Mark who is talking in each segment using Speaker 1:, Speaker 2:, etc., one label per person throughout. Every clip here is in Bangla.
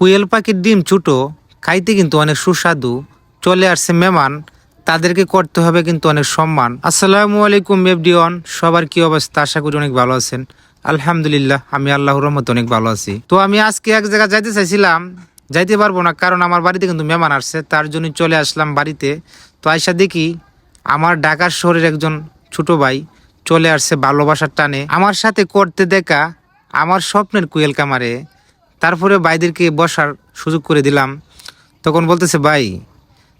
Speaker 1: কুয়েল পাখির ডিম ছোট, খাইতে কিন্তু অনেক সুস্বাদু। চলে আসছে মেহমান, তাদেরকে করতে হবে কিন্তু অনেক সম্মান। আসসালামু আলাইকুম এভরিওয়ান, সবার কি অবস্থা? আশা করি অনেক ভালো আছেন। আলহামদুলিল্লাহ, আমি আল্লাহর রহমতে অনেক ভালো আছি। তো আমি আজকে এক জায়গায় যাইতে চাইছিলাম, যাইতে পারবো না, কারণ আমার বাড়িতে কিন্তু মেহমান আসছে, তার জন্য চলে আসলাম বাড়িতে। তো আইসা দেখি আমার ঢাকার শহরের একজন ছোট ভাই চলে আসছে ভালোবাসার টানে আমার সাথে করতে দেখা আমার স্বপ্নের কুয়েল কামারে। তারপরে ভাইদেরকে বসার সুযোগ করে দিলাম। তখন বলতেছে, ভাই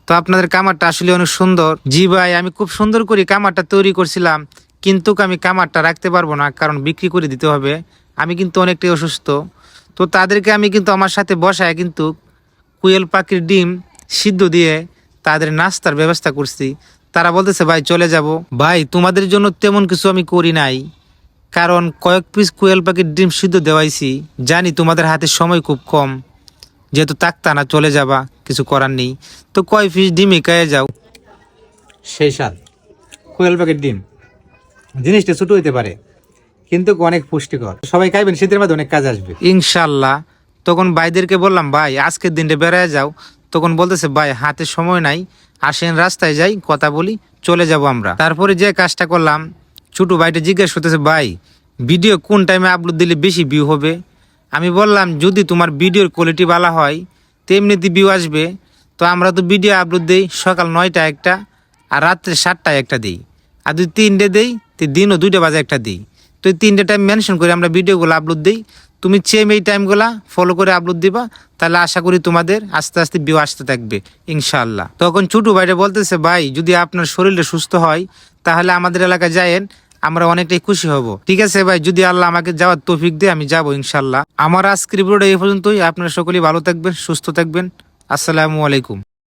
Speaker 1: তো আপনাদের কামারটা আসলে অনেক সুন্দর। জি ভাই, আমি খুব সুন্দর করে কামারটা তৈরি করছিলাম, কিন্তু আমি কামারটা রাখতে পারবো না, কারণ বিক্রি করে দিতে হবে। আমি কিন্তু অনেকটাই অসুস্থ। তো তাদেরকে আমি কিন্তু আমার সাথে বসায় কিন্তু কুয়েল পাখির ডিম সিদ্ধ দিয়ে তাদের নাস্তার ব্যবস্থা করছি। তারা বলতেছে, ভাই চলে যাব। ভাই তোমাদের জন্য তেমন কিছু আমি করি নাই, কারণ কয়েক পিস কোয়েল পাখির ডিম সিদ্ধ দেওয়াইছি। জানি তোমাদের হাতে সময় খুব কম, যেহেতু তাকতা না, চলে যাবা, কিছু করার নেই। তো কয় পিস ডিমই খেয়ে যাও। সেই স্বাদ কোয়েল পাখির ডিম। জিনিসটা ছোট হইতে পারে, কিন্তু অনেক পুষ্টিকর। সবাই খাইবেন, শীতের মধ্যে অনেক কাজ আসবে ইনশাল্লাহ। তখন ভাইদেরকে বললাম, ভাই আজকের দিনটা বেড়ায় যাও। তখন বলতেছে, ভাই হাতে সময় নাই, আসেন রাস্তায় যাই, কথা বলি, চলে যাব আমরা। তারপরে যে কাজটা করলাম, ছোট ভাইটা জিজ্ঞেস করতেছে, ভাই ভিডিও কোন টাইমে আপলোড দিলে বেশি ভিউ হবে? আমি বললাম, যদি তোমার ভিডিওর কোয়ালিটি ভালো হয় তেমনিতে ভিউ আসবে। তো আমরা তো ভিডিও আপলোড দিই সকাল 9টায় একটা, আর রাত্রে 7টায় একটা দিই। আর যদি 3টে দিই তো দিনও 2টা বাজে একটা দিই। তো এই 3টে টাইম মেনশন করে আমরা ভিডিওগুলো আপলোড দিই। তুমি সেম এই টাইমগুলা ফলো করে আপলোড দিবা, তাহলে আশা করি তোমাদের আস্তে আস্তে ভিউ আসতে থাকবে ইনশাআল্লাহ। তখন ছোট ভাইটা বলতেছে, ভাই যদি আপনার শরীরটা সুস্থ হয় তাহলে আমাদের এলাকায় যায়েন, আমরা অনেকটাই খুশি হব। ঠিক আছে ভাই, যদি আল্লাহ আমাকে যাওয়ার তৌফিক দেয় আমি যাবো ইনশাআল্লাহ। আমার আজকের ভিডিওটা এই পর্যন্তই। আপনারা সকলেই ভালো থাকবেন, সুস্থ থাকবেন। আসসালামু আলাইকুম।